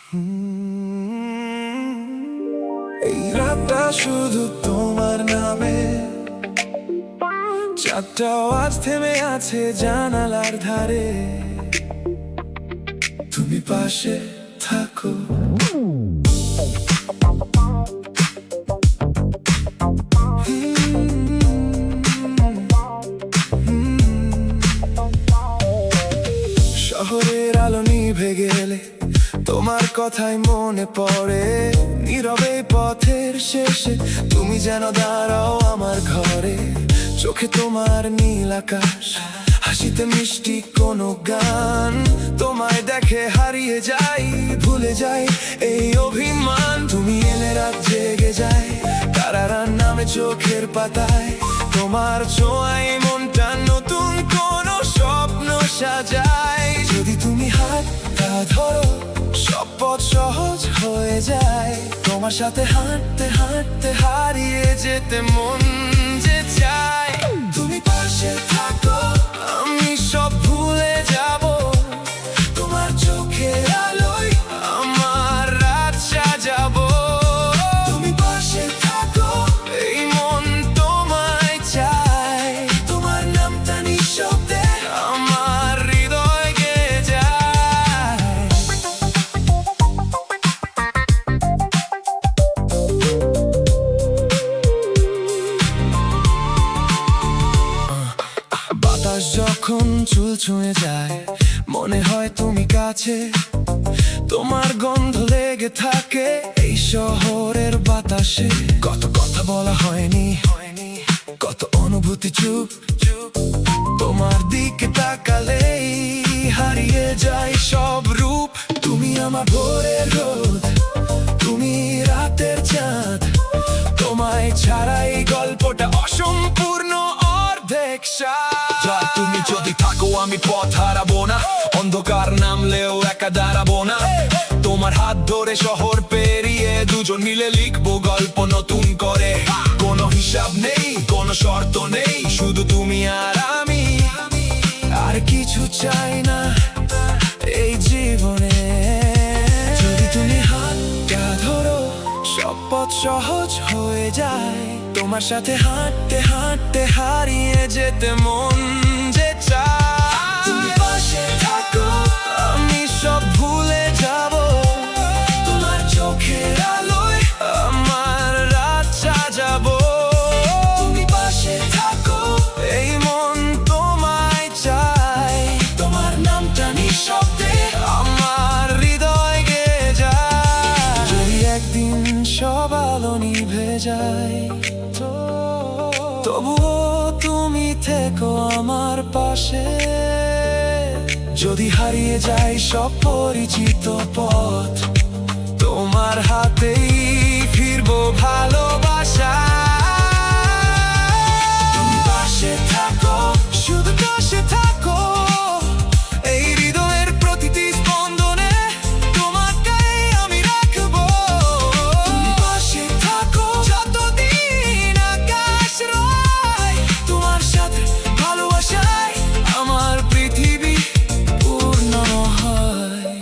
এই রাতটা শুধু তোমার নামে, চারটা আওয়াজ থেমে আছে জানালার ধারে। তুমি পাশে থাকো, শহরের আলো নিভে গেলে তোমার কথাই মনে পড়ে। নীরবে পথের শেষে তুমি যেন দাঁড়াও আমার ঘরে। চোখে তোমার নীল আকাশ, হাসিতে মিষ্টি কোনো গান। তোমায় দেখে হারিয়ে যাই, ভুলে যাই এই অভিমান। তুমি এলে রাত জেগে যায়, তারার নামে চোখের পাতায়। তোমার ছোঁয়ায় মনটা নতুন কোনো স্বপ্ন সাজায়। যদি তুমি হাতটা ধরো, সব পথ সহজ হয়ে যায়। তোমার সাথে হাঁটতে হাঁটতে হারিয়ে যেতে মন যে চায়। তুমি পাশে থাকো, আমি সব ভুলে যাব। তোমার চোখের আলোয় আমার রাত সাজাবো। তুমি পাশে থাকো, এই মন তোমায় চায়। তোমার নামটা নিঃশব্দে আমার হৃদয় গেয়ে যায়। বাতাস যখন চুল ছুঁয়ে যায়, মনে হয় তুমি কাছে। তোমার গন্ধ লেগে থাকে এই শহরের বাতাসে। কত কথা বলা হয়নি, কত অনুভূতি চুপ চুপ। তোমার দিকে তাকালেই হারিয়ে যায় সব রূপ। তুমি আমার ভোরের রোদ, তুমি রাতের চাঁদ। তোমায় ছাড়া এই গল্পটা অসম্পূর্ণ, অর্ধেক স্বাদ। তুমি যদি থাকো আমি পথ হারাবো না, অন্ধকার নামলেও একা দাঁড়াবো না। তোমার হাত ধরে শহর পেরিয়ে দুজন মিলে লিখবো গল্প নতুন করে। কোনো হিসাব নেই, কোনো শর্ত নেই, শুধু তুমি আর আমি। আর কিছু চাই না এই জীবনে। যদি তুমি হাতটা ধরো, সব পথ সহজ হয়ে যায়। তোমার সাথে হাঁটতে হাঁটতে হারিয়ে যেতে মন যে চায়। তুমি পাশে থাকো, আমি সব ভুলে যাব। তোমার চোখের আলোয় আমার রাত সাজাবো। তুমি পাশে থাকো, এই মন তোমায় চায়। তোমার নামটা নিঃশব্দে আমার হৃদয় গেয়ে যায়। যদি একদিন সব আলো নিভে যায়, তবুও তুমি থেকো আমার পাশে। যদি হারিয়ে যায় সব পরিচিত পথ, তোমার হাতেই ফিরবো ভালোবাসা। তুমি পাশে থাকো, শুধু পাশে থাকো। এই হৃদয়ের প্রতিটি স্পন্দনে তোমাকেই আমি রাখবো। তুমি পাশে থাকো, যতদিন আকাশ রয়। তোমার সাথে ভালোবাসায় আমার পৃথিবী পূর্ণ হয়।